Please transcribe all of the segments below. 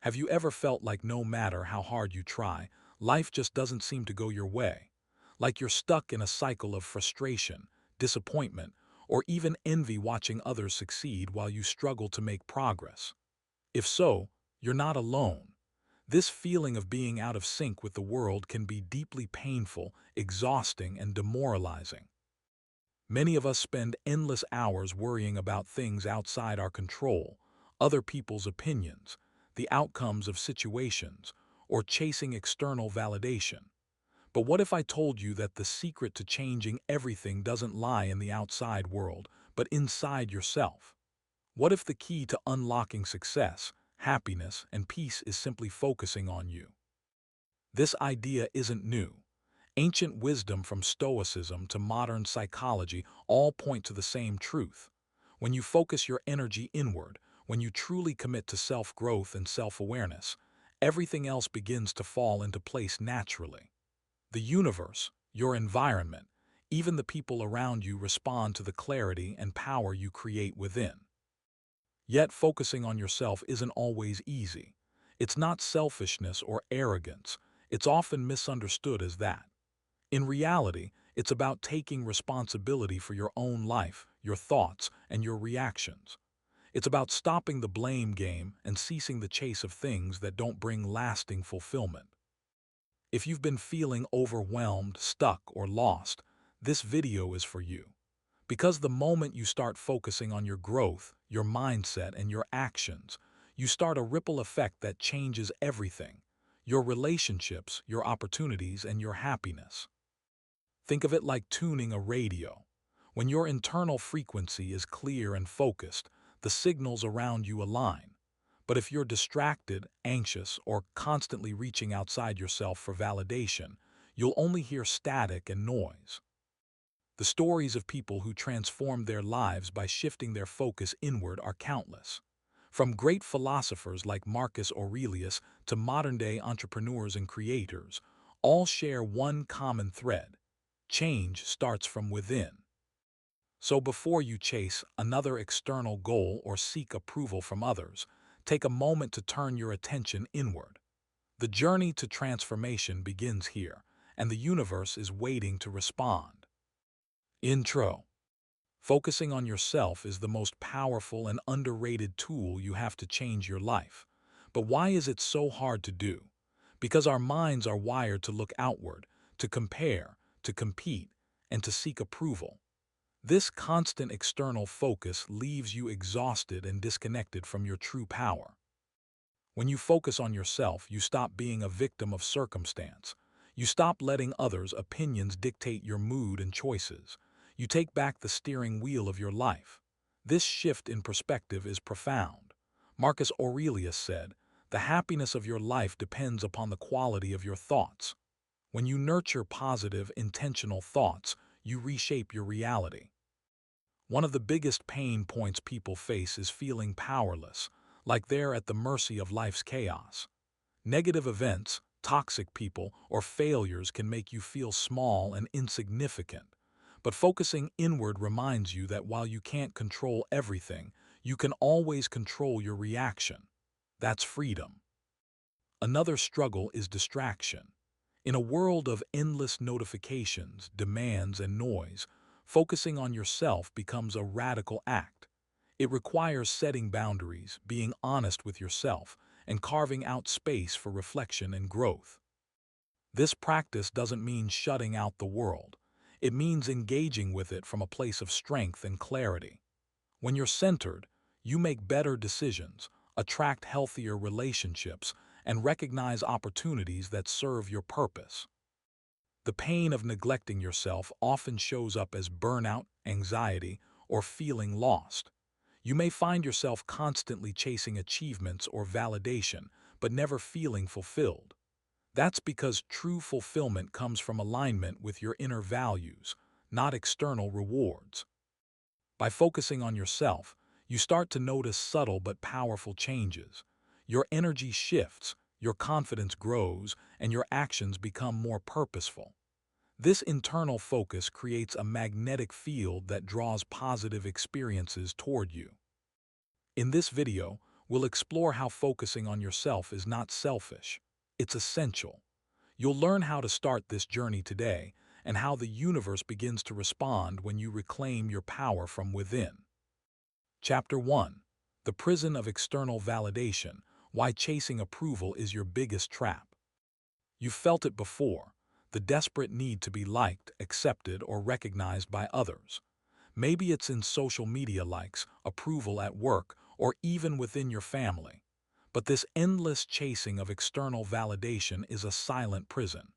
Have you ever felt like no matter how hard you try, life just doesn't seem to go your way? Like you're stuck in a cycle of frustration, disappointment, or even envy watching others succeed while you struggle to make progress? If so, you're not alone. This feeling of being out of sync with the world can be deeply painful, exhausting, and demoralizing. Many of us spend endless hours worrying about things outside our control, other people's opinions, the outcomes of situations, or chasing external validation. But what if I told you that the secret to changing everything doesn't lie in the outside world, but inside yourself? What if the key to unlocking success, happiness, and peace is simply focusing on you? This idea isn't new. Ancient wisdom from Stoicism to modern psychology all point to the same truth. When you focus your energy inward, when you truly commit to self-growth and self-awareness, everything else begins to fall into place naturally. The universe, your environment, even the people around you respond to the clarity and power you create within. Yet focusing on yourself isn't always easy. It's not selfishness or arrogance. It's often misunderstood as that. In reality, it's about taking responsibility for your own life, your thoughts, and your reactions. It's about stopping the blame game and ceasing the chase of things that don't bring lasting fulfillment. If you've been feeling overwhelmed, stuck, or lost, this video is for you. Because the moment you start focusing on your growth, your mindset, and your actions, you start a ripple effect that changes everything: your relationships, your opportunities, and your happiness. Think of it like tuning a radio. When your internal frequency is clear and focused, the signals around you align. But if you're distracted, anxious, or constantly reaching outside yourself for validation, you'll only hear static and noise. The stories of people who transformed their lives by shifting their focus inward are countless. From great philosophers like Marcus Aurelius to modern-day entrepreneurs and creators, all share one common thread: change starts from within. So before you chase another external goal or seek approval from others, take a moment to turn your attention inward. The journey to transformation begins here, and the universe is waiting to respond. Intro. Focusing on yourself is the most powerful and underrated tool you have to change your life. But why is it so hard to do? Because our minds are wired to look outward, to compare, to compete, and to seek approval. This constant external focus leaves you exhausted and disconnected from your true power. When you focus on yourself, you stop being a victim of circumstance. You stop letting others' opinions dictate your mood and choices. You take back the steering wheel of your life. This shift in perspective is profound. Marcus Aurelius said, "The happiness of your life depends upon the quality of your thoughts." When you nurture positive, intentional thoughts, you reshape your reality. One of the biggest pain points people face is feeling powerless, like they're at the mercy of life's chaos. Negative events, toxic people, or failures can make you feel small and insignificant. But focusing inward reminds you that while you can't control everything, you can always control your reaction. That's freedom. Another struggle is distraction. In a world of endless notifications, demands, and noise, focusing on yourself becomes a radical act. It requires setting boundaries, being honest with yourself, and carving out space for reflection and growth. This practice doesn't mean shutting out the world. It means engaging with it from a place of strength and clarity. When you're centered, you make better decisions, attract healthier relationships, and recognize opportunities that serve your purpose. The pain of neglecting yourself often shows up as burnout, anxiety, or feeling lost. You may find yourself constantly chasing achievements or validation, but never feeling fulfilled. That's because true fulfillment comes from alignment with your inner values, not external rewards. By focusing on yourself, you start to notice subtle but powerful changes. Your energy shifts, your confidence grows, and your actions become more purposeful. This internal focus creates a magnetic field that draws positive experiences toward you. In this video, we'll explore how focusing on yourself is not selfish. It's essential. You'll learn how to start this journey today and how the universe begins to respond when you reclaim your power from within. Chapter 1. The Prison of External Validation: Why Chasing Approval is Your Biggest Trap. You've felt it before, the desperate need to be liked, accepted, or recognized by others. Maybe it's in social media likes, approval at work, or even within your family. But this endless chasing of external validation is a silent prison.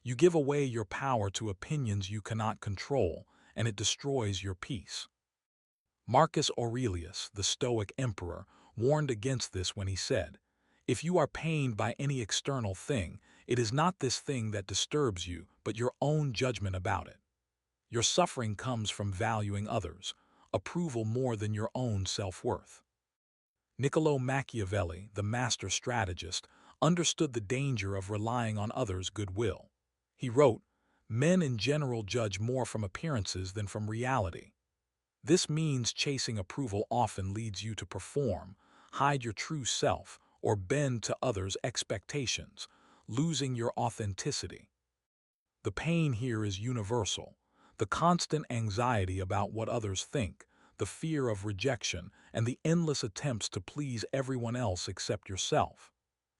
You give away your power to opinions you cannot control, and it destroys your peace. Marcus Aurelius, the Stoic emperor, warned against this when he said, "If you are pained by any external thing, it is not this thing that disturbs you, but your own judgment about it." Your suffering comes from valuing others' approval more than your own self-worth. Niccolo Machiavelli, the master strategist, understood the danger of relying on others' goodwill. He wrote, "Men in general judge more from appearances than from reality." This means chasing approval often leads you to perform, hide your true self, or bend to others' expectations, losing your authenticity. The pain here is universal. The constant anxiety about what others think, the fear of rejection, and the endless attempts to please everyone else except yourself.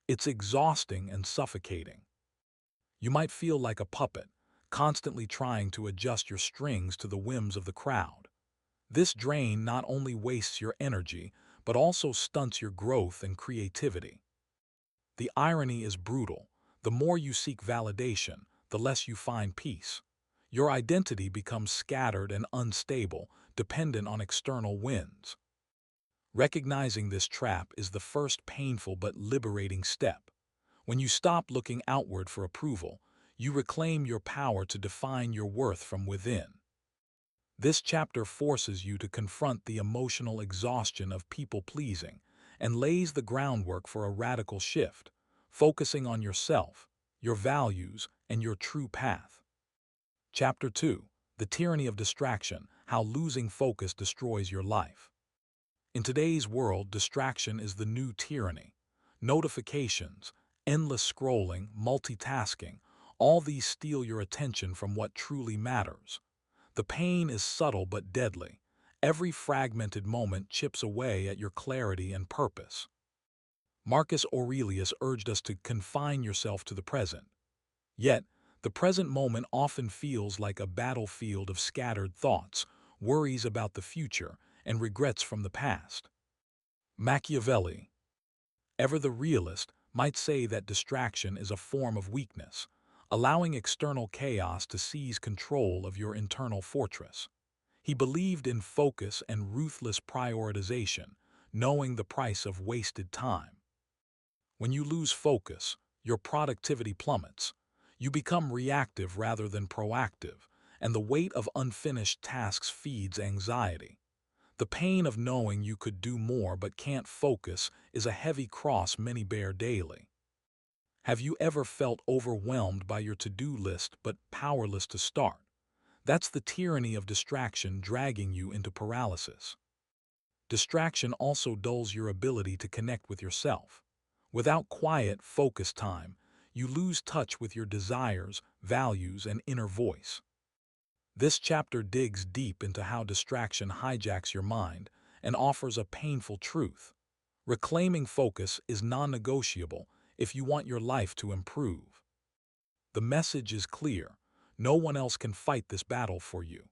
It's exhausting and suffocating. You might feel like a puppet, constantly trying to adjust your strings to the whims of the crowd. This drain not only wastes your energy, but also stunts your growth and creativity. The irony is brutal. The more you seek validation, the less you find peace. Your identity becomes scattered and unstable, dependent on external winds. Recognizing this trap is the first painful but liberating step. When you stop looking outward for approval, you reclaim your power to define your worth from within. This chapter forces you to confront the emotional exhaustion of people-pleasing and lays the groundwork for a radical shift, focusing on yourself, your values, and your true path. Chapter 2. The Tyranny of Distraction: How Losing Focus Destroys Your Life. In today's world, distraction is the new tyranny. Notifications, endless scrolling, multitasking, all these steal your attention from what truly matters. The pain is subtle but deadly. Every fragmented moment chips away at your clarity and purpose. Marcus Aurelius urged us to confine yourself to the present. Yet, the present moment often feels like a battlefield of scattered thoughts, worries about the future, and regrets from the past. Machiavelli, ever the realist, might say that distraction is a form of weakness, allowing external chaos to seize control of your internal fortress. He believed in focus and ruthless prioritization, knowing the price of wasted time. When you lose focus, your productivity plummets. You become reactive rather than proactive, and the weight of unfinished tasks feeds anxiety. The pain of knowing you could do more but can't focus is a heavy cross many bear daily. Have you ever felt overwhelmed by your to-do list but powerless to start? That's the tyranny of distraction dragging you into paralysis. Distraction also dulls your ability to connect with yourself. Without quiet, focused time, you lose touch with your desires, values, and inner voice. This chapter digs deep into how distraction hijacks your mind and offers a painful truth. Reclaiming focus is non-negotiable if you want your life to improve. The message is clear. No one else can fight this battle for you.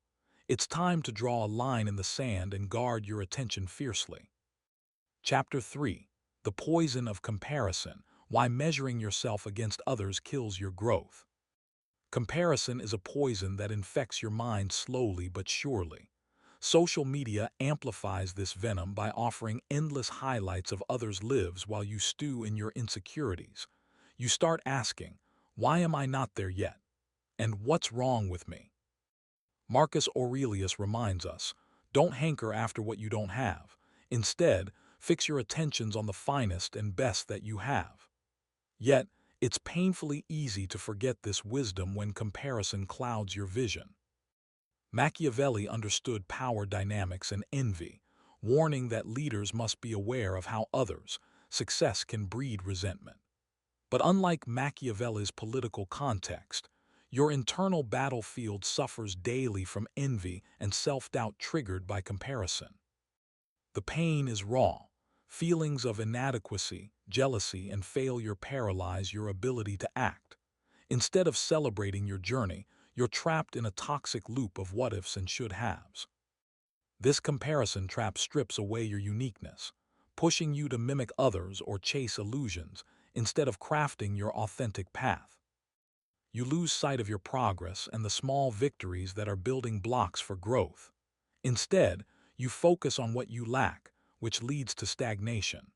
It's time to draw a line in the sand and guard your attention fiercely. Chapter 3. The Poison of Comparison: Why Measuring Yourself Against Others Kills Your Growth. Comparison is a poison that infects your mind slowly but surely. Social media amplifies this venom by offering endless highlights of others' lives while you stew in your insecurities. You start asking, "Why am I not there yet? And what's wrong with me?" Marcus Aurelius reminds us, don't hanker after what you don't have. Instead, fix your attentions on the finest and best that you have. Yet, it's painfully easy to forget this wisdom when comparison clouds your vision. Machiavelli understood power dynamics and envy, warning that leaders must be aware of how others' success can breed resentment. But unlike Machiavelli's political context, your internal battlefield suffers daily from envy and self-doubt triggered by comparison. The pain is raw. Feelings of inadequacy, jealousy, and failure paralyze your ability to act. Instead of celebrating your journey, you're trapped in a toxic loop of what-ifs and should-haves. This comparison trap strips away your uniqueness, pushing you to mimic others or chase illusions instead of crafting your authentic path. You lose sight of your progress and the small victories that are building blocks for growth. Instead, you focus on what you lack, which leads to stagnation.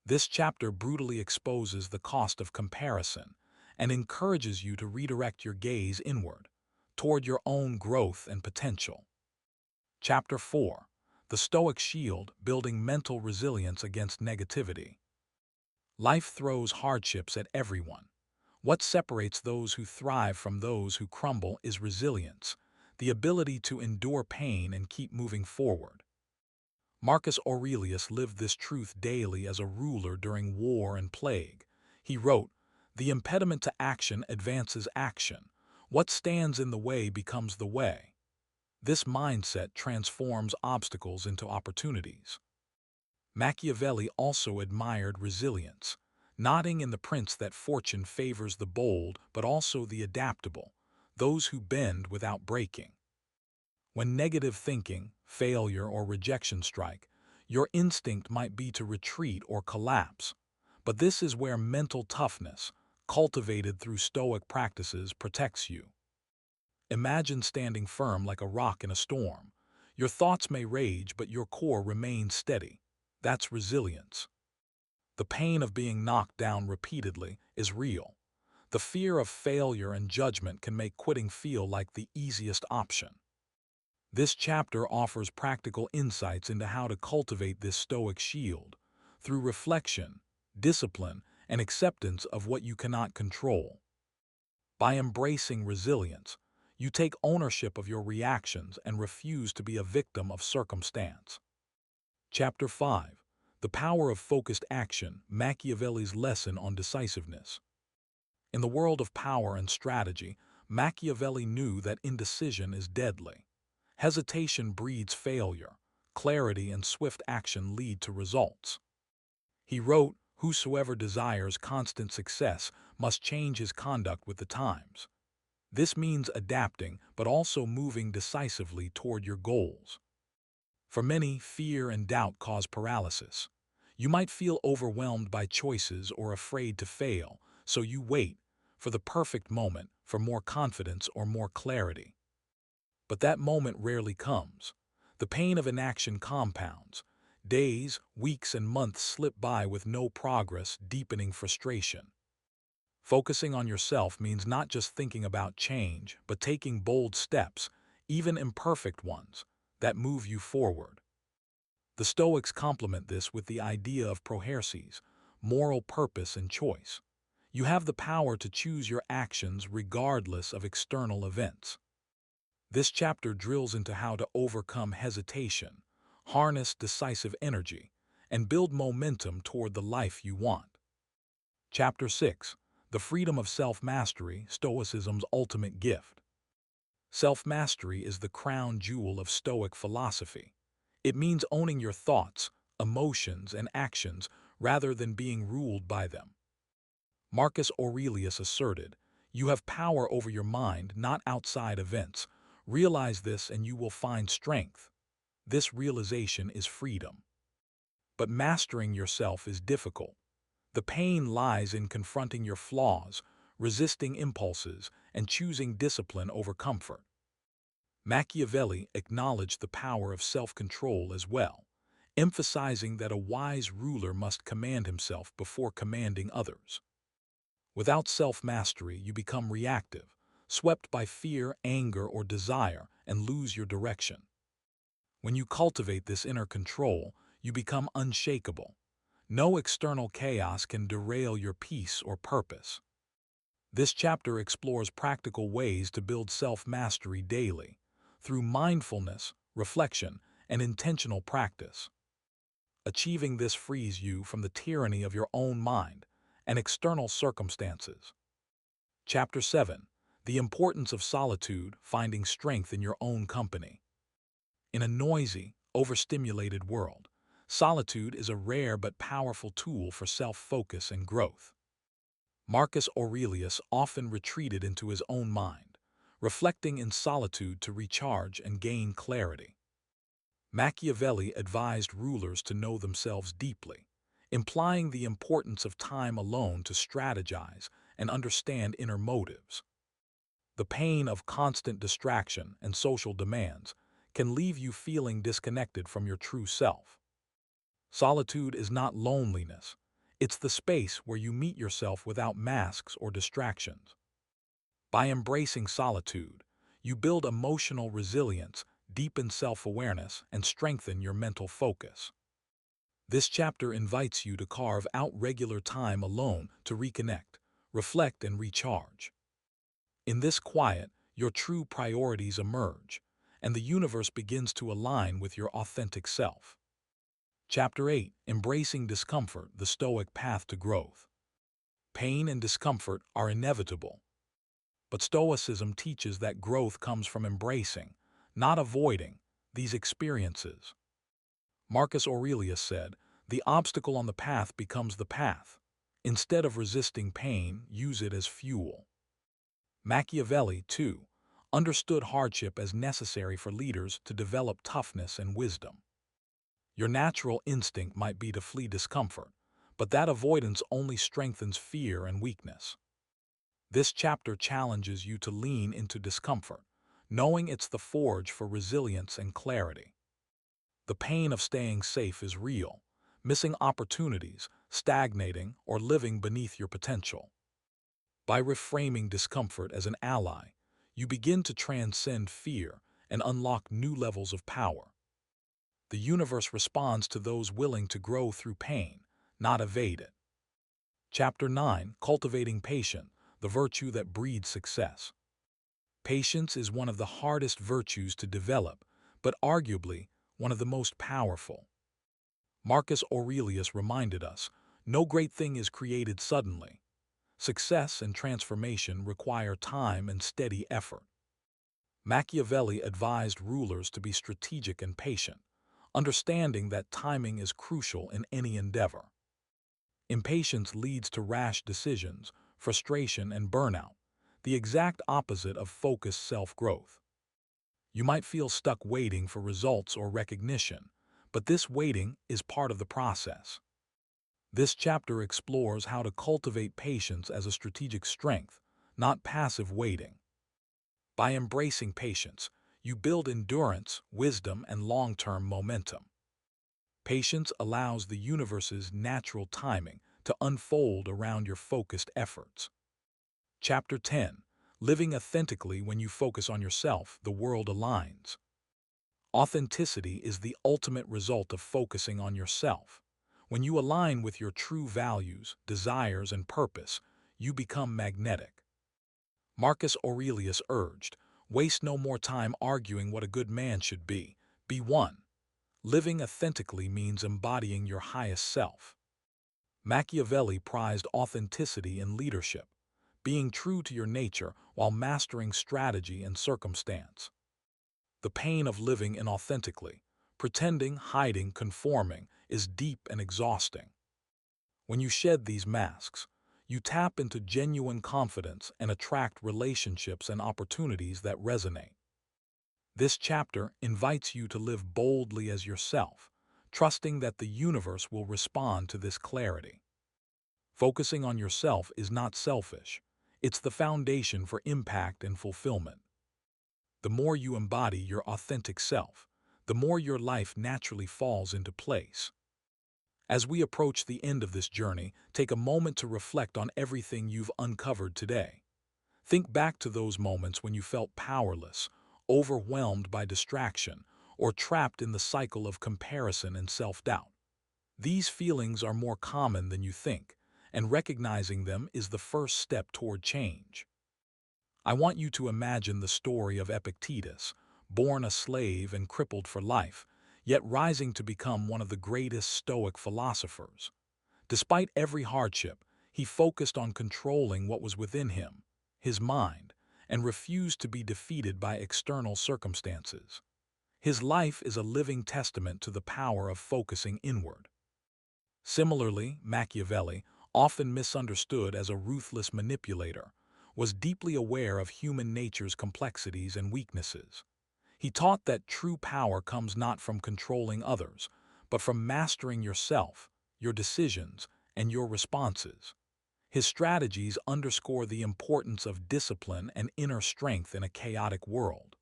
This chapter brutally exposes the cost of comparison and encourages you to redirect your gaze inward, toward your own growth and potential. Chapter 4. The Stoic Shield, Building Mental Resilience Against Negativity. Life throws hardships at everyone. What separates those who thrive from those who crumble is resilience, the ability to endure pain and keep moving forward. Marcus Aurelius lived this truth daily as a ruler during war and plague. He wrote, "The impediment to action advances action. What stands in the way becomes the way." This mindset transforms obstacles into opportunities. Machiavelli also admired resilience, noting in the prince that fortune favors the bold but also the adaptable, those who bend without breaking. When negative thinking, failure, or rejection strike, your instinct might be to retreat or collapse. But this is where mental toughness, cultivated through Stoic practices, protects you. Imagine standing firm like a rock in a storm. Your thoughts may rage, but your core remains steady. That's resilience. The pain of being knocked down repeatedly is real. The fear of failure and judgment can make quitting feel like the easiest option. This chapter offers practical insights into how to cultivate this Stoic shield through reflection, discipline, and acceptance of what you cannot control. By embracing resilience, you take ownership of your reactions and refuse to be a victim of circumstance. Chapter 5. The Power of Focused Action, Machiavelli's Lesson on Decisiveness. In the world of power and strategy, Machiavelli knew that indecision is deadly. Hesitation breeds failure. Clarity and swift action lead to results. He wrote, "Whosoever desires constant success must change his conduct with the times." This means adapting, but also moving decisively toward your goals. For many, fear and doubt cause paralysis. You might feel overwhelmed by choices or afraid to fail, so you wait for the perfect moment, for more confidence or more clarity. But that moment rarely comes. The pain of inaction compounds. Days, weeks, and months slip by with no progress, deepening frustration. Focusing on yourself means not just thinking about change, but taking bold steps, even imperfect ones, that move you forward. The Stoics complement this with the idea of proherses, moral purpose and choice. You have the power to choose your actions regardless of external events. This chapter drills into how to overcome hesitation, harness decisive energy, and build momentum toward the life you want. Chapter 6. The Freedom of Self-Mastery, Stoicism's Ultimate Gift. Self-mastery is the crown jewel of Stoic philosophy. It means owning your thoughts, emotions, and actions rather than being ruled by them. Marcus Aurelius asserted, "You have power over your mind, not outside events. Realize this and you will find strength." This realization is freedom. But mastering yourself is difficult. The pain lies in confronting your flaws, resisting impulses, and choosing discipline over comfort. Machiavelli acknowledged the power of self-control as well, emphasizing that a wise ruler must command himself before commanding others. Without self-mastery, you become reactive, swept by fear, anger, or desire, and lose your direction. When you cultivate this inner control, you become unshakable. No external chaos can derail your peace or purpose. This chapter explores practical ways to build self-mastery daily, through mindfulness, reflection, and intentional practice. Achieving this frees you from the tyranny of your own mind and external circumstances. Chapter 7. The Importance of Solitude, Finding Strength in Your Own Company. In a noisy, overstimulated world, solitude is a rare but powerful tool for self-focus and growth. Marcus Aurelius often retreated into his own mind, reflecting in solitude to recharge and gain clarity. Machiavelli advised rulers to know themselves deeply, implying the importance of time alone to strategize and understand inner motives. The pain of constant distraction and social demands can leave you feeling disconnected from your true self. Solitude is not loneliness. It's the space where you meet yourself without masks or distractions. By embracing solitude, you build emotional resilience, deepen self-awareness, and strengthen your mental focus. This chapter invites you to carve out regular time alone to reconnect, reflect, and recharge. In this quiet, your true priorities emerge, and the universe begins to align with your authentic self. Chapter 8. Embracing Discomfort, the Stoic Path to Growth. Pain and discomfort are inevitable, but Stoicism teaches that growth comes from embracing, not avoiding, these experiences. Marcus Aurelius said, "The obstacle on the path becomes the path. Instead of resisting pain, use it as fuel." Machiavelli, too, understood hardship as necessary for leaders to develop toughness and wisdom. Your natural instinct might be to flee discomfort, but that avoidance only strengthens fear and weakness. This chapter challenges you to lean into discomfort, knowing it's the forge for resilience and clarity. The pain of staying safe is real, missing opportunities, stagnating, or living beneath your potential. By reframing discomfort as an ally, you begin to transcend fear and unlock new levels of power. The universe responds to those willing to grow through pain, not evade it. Chapter 9. Cultivating Patience, the Virtue That Breeds Success. Patience is one of the hardest virtues to develop, but arguably one of the most powerful. Marcus Aurelius reminded us, "No great thing is created suddenly. Success and transformation require time and steady effort." Machiavelli advised rulers to be strategic and patient, understanding that timing is crucial in any endeavor. Impatience leads to rash decisions, frustration, and burnout, the exact opposite of focused self-growth. You might feel stuck waiting for results or recognition, but this waiting is part of the process. This chapter explores how to cultivate patience as a strategic strength, not passive waiting. By embracing patience, you build endurance, wisdom, and long-term momentum. Patience allows the universe's natural timing to unfold around your focused efforts. Chapter 10. Living Authentically. When you focus on yourself, the world aligns. Authenticity is the ultimate result of focusing on yourself. When you align with your true values, desires, and purpose, you become magnetic. Marcus Aurelius urged, "Waste no more time arguing what a good man should be. Be one." Living authentically means embodying your highest self. Machiavelli prized authenticity in leadership, being true to your nature while mastering strategy and circumstance. The pain of living inauthentically, pretending, hiding, conforming, is deep and exhausting. When you shed these masks, you tap into genuine confidence and attract relationships and opportunities that resonate. This chapter invites you to live boldly as yourself, trusting that the universe will respond to this clarity. Focusing on yourself is not selfish. It's the foundation for impact and fulfillment. The more you embody your authentic self, the more your life naturally falls into place. As we approach the end of this journey, take a moment to reflect on everything you've uncovered today. Think back to those moments when you felt powerless, overwhelmed by distraction, or trapped in the cycle of comparison and self-doubt. These feelings are more common than you think, and recognizing them is the first step toward change. I want you to imagine the story of Epictetus, born a slave and crippled for life, yet rising to become one of the greatest Stoic philosophers. Despite every hardship, he focused on controlling what was within him, his mind, and refused to be defeated by external circumstances. His life is a living testament to the power of focusing inward. Similarly, Machiavelli, often misunderstood as a ruthless manipulator, was deeply aware of human nature's complexities and weaknesses. He taught that true power comes not from controlling others, but from mastering yourself, your decisions, and your responses. His strategies underscore the importance of discipline and inner strength in a chaotic world.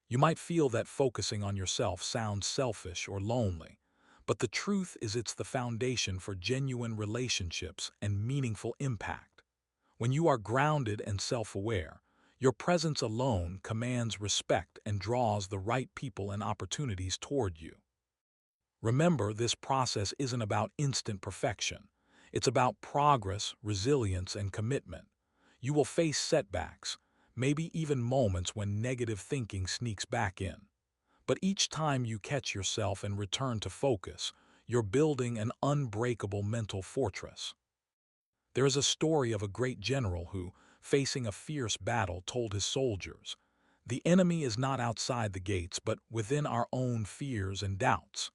You might feel that focusing on yourself sounds selfish or lonely, but the truth is it's the foundation for genuine relationships and meaningful impact. When you are grounded and self-aware, your presence alone commands respect and draws the right people and opportunities toward you. Remember, this process isn't about instant perfection. It's about progress, resilience, and commitment. You will face setbacks, maybe even moments when negative thinking sneaks back in. But each time you catch yourself and return to focus, you're building an unbreakable mental fortress. There is a story of a great general who, facing a fierce battle, told his soldiers, "The enemy is not outside the gates, but within our own fears and doubts."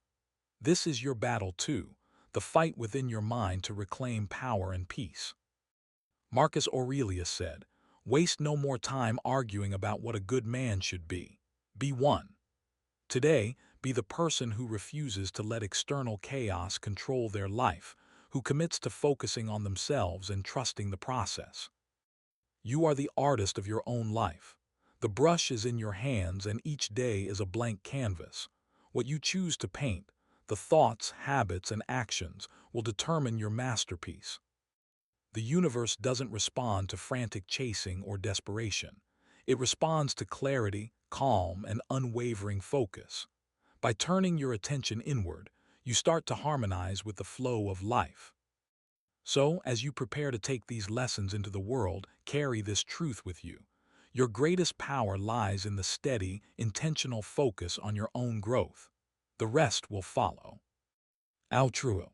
This is your battle too, the fight within your mind to reclaim power and peace. Marcus Aurelius said, "Waste no more time arguing about what a good man should be. Be one." Today, be the person who refuses to let external chaos control their life, who commits to focusing on themselves and trusting the process. You are the artist of your own life. The brush is in your hands and each day is a blank canvas. What you choose to paint, the thoughts, habits, and actions will determine your masterpiece. The universe doesn't respond to frantic chasing or desperation. It responds to clarity, calm, and unwavering focus. By turning your attention inward, you start to harmonize with the flow of life. So, as you prepare to take these lessons into the world, carry this truth with you. Your greatest power lies in the steady, intentional focus on your own growth. The rest will follow. Outro.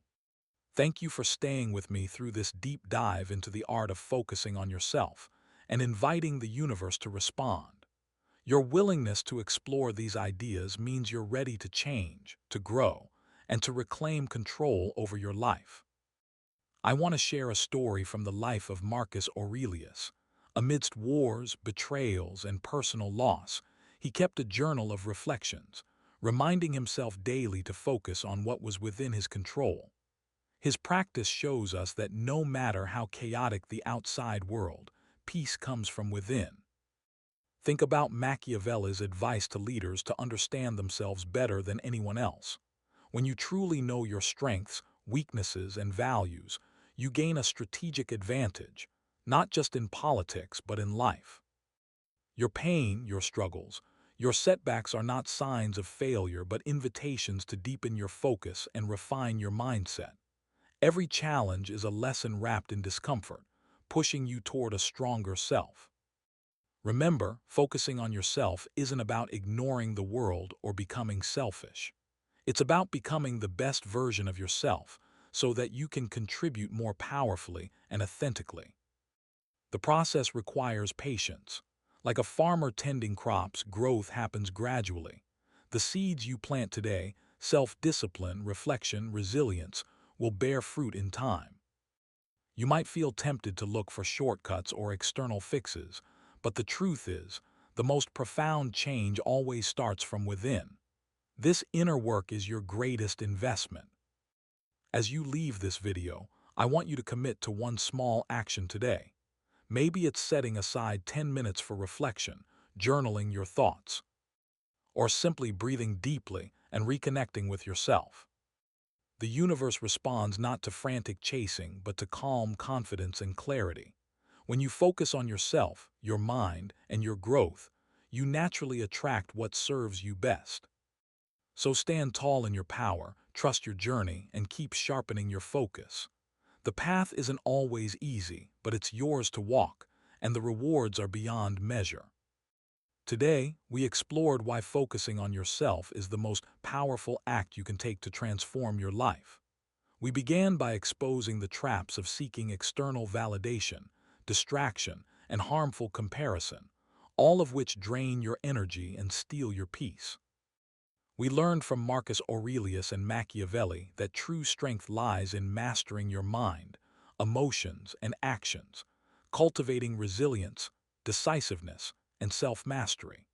Thank you for staying with me through this deep dive into the art of focusing on yourself and inviting the universe to respond. Your willingness to explore these ideas means you're ready to change, to grow, and to reclaim control over your life. I want to share a story from the life of Marcus Aurelius. Amidst wars, betrayals, and personal loss, he kept a journal of reflections, reminding himself daily to focus on what was within his control. His practice shows us that no matter how chaotic the outside world, peace comes from within. Think about Machiavelli's advice to leaders to understand themselves better than anyone else. When you truly know your strengths, weaknesses, and values, you gain a strategic advantage, not just in politics but in life. Your pain, your struggles, your setbacks are not signs of failure but invitations to deepen your focus and refine your mindset. Every challenge is a lesson wrapped in discomfort, pushing you toward a stronger self. Remember, focusing on yourself isn't about ignoring the world or becoming selfish. It's about becoming the best version of yourself so that you can contribute more powerfully and authentically. The process requires patience. Like a farmer tending crops, growth happens gradually. The seeds you plant today, self-discipline, reflection, resilience, will bear fruit in time. You might feel tempted to look for shortcuts or external fixes, but the truth is, the most profound change always starts from within. This inner work is your greatest investment. As you leave this video, I want you to commit to one small action today. Maybe it's setting aside 10 minutes for reflection, journaling your thoughts, or simply breathing deeply and reconnecting with yourself. The universe responds not to frantic chasing, but to calm confidence and clarity. When you focus on yourself, your mind, and your growth, you naturally attract what serves you best. So stand tall in your power, trust your journey, and keep sharpening your focus. The path isn't always easy, but it's yours to walk, and the rewards are beyond measure. Today, we explored why focusing on yourself is the most powerful act you can take to transform your life. We began by exposing the traps of seeking external validation, distraction, and harmful comparison, all of which drain your energy and steal your peace. We learned from Marcus Aurelius and Machiavelli that true strength lies in mastering your mind, emotions, and actions, cultivating resilience, decisiveness, and self-mastery.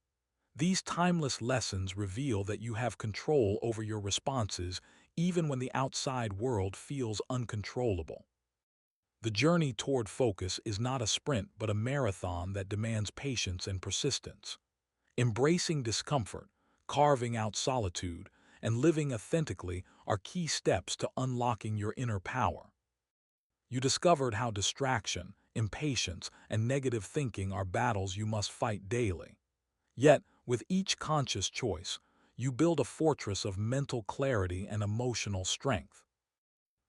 These timeless lessons reveal that you have control over your responses even when the outside world feels uncontrollable. The journey toward focus is not a sprint but a marathon that demands patience and persistence. Embracing discomfort, carving out solitude, and living authentically are key steps to unlocking your inner power. You discovered how distraction, impatience, and negative thinking are battles you must fight daily. Yet, with each conscious choice, you build a fortress of mental clarity and emotional strength.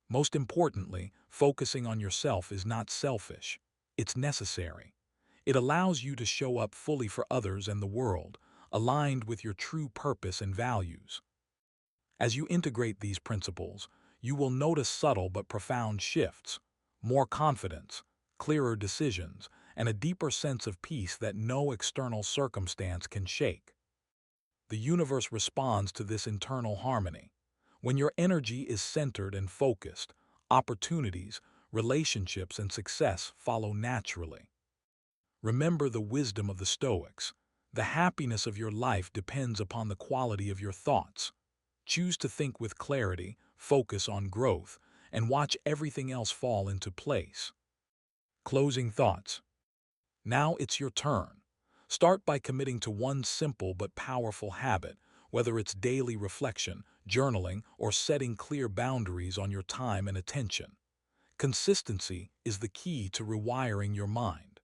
Most importantly, focusing on yourself is not selfish. It's necessary. It allows you to show up fully for others and the world, aligned with your true purpose and values. As you integrate these principles, you will notice subtle but profound shifts, more confidence, clearer decisions, and a deeper sense of peace that no external circumstance can shake. The universe responds to this internal harmony. When your energy is centered and focused, opportunities, relationships, and success follow naturally. Remember the wisdom of the Stoics. The happiness of your life depends upon the quality of your thoughts. Choose to think with clarity, focus on growth, and watch everything else fall into place. Closing thoughts. Now it's your turn. Start by committing to one simple but powerful habit, whether it's daily reflection, journaling, or setting clear boundaries on your time and attention. Consistency is the key to rewiring your mind.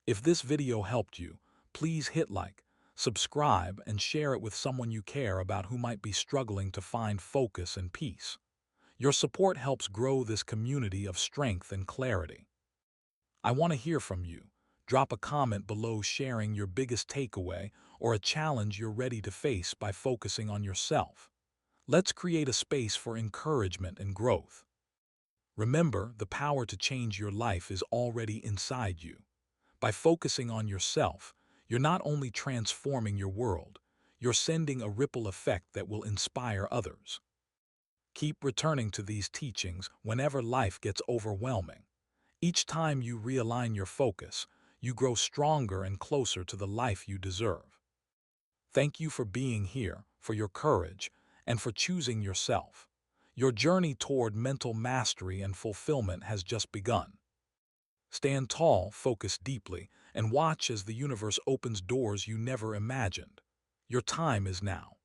If this video helped you, please hit like, subscribe, and share it with someone you care about who might be struggling to find focus and peace. Your support helps grow this community of strength and clarity. I want to hear from you. Drop a comment below sharing your biggest takeaway or a challenge you're ready to face by focusing on yourself. Let's create a space for encouragement and growth. Remember, the power to change your life is already inside you. By focusing on yourself, you're not only transforming your world, you're sending a ripple effect that will inspire others. Keep returning to these teachings whenever life gets overwhelming. Each time you realign your focus, you grow stronger and closer to the life you deserve. Thank you for being here, for your courage, and for choosing yourself. Your journey toward mental mastery and fulfillment has just begun. Stand tall, focus deeply, and watch as the universe opens doors you never imagined. Your time is now.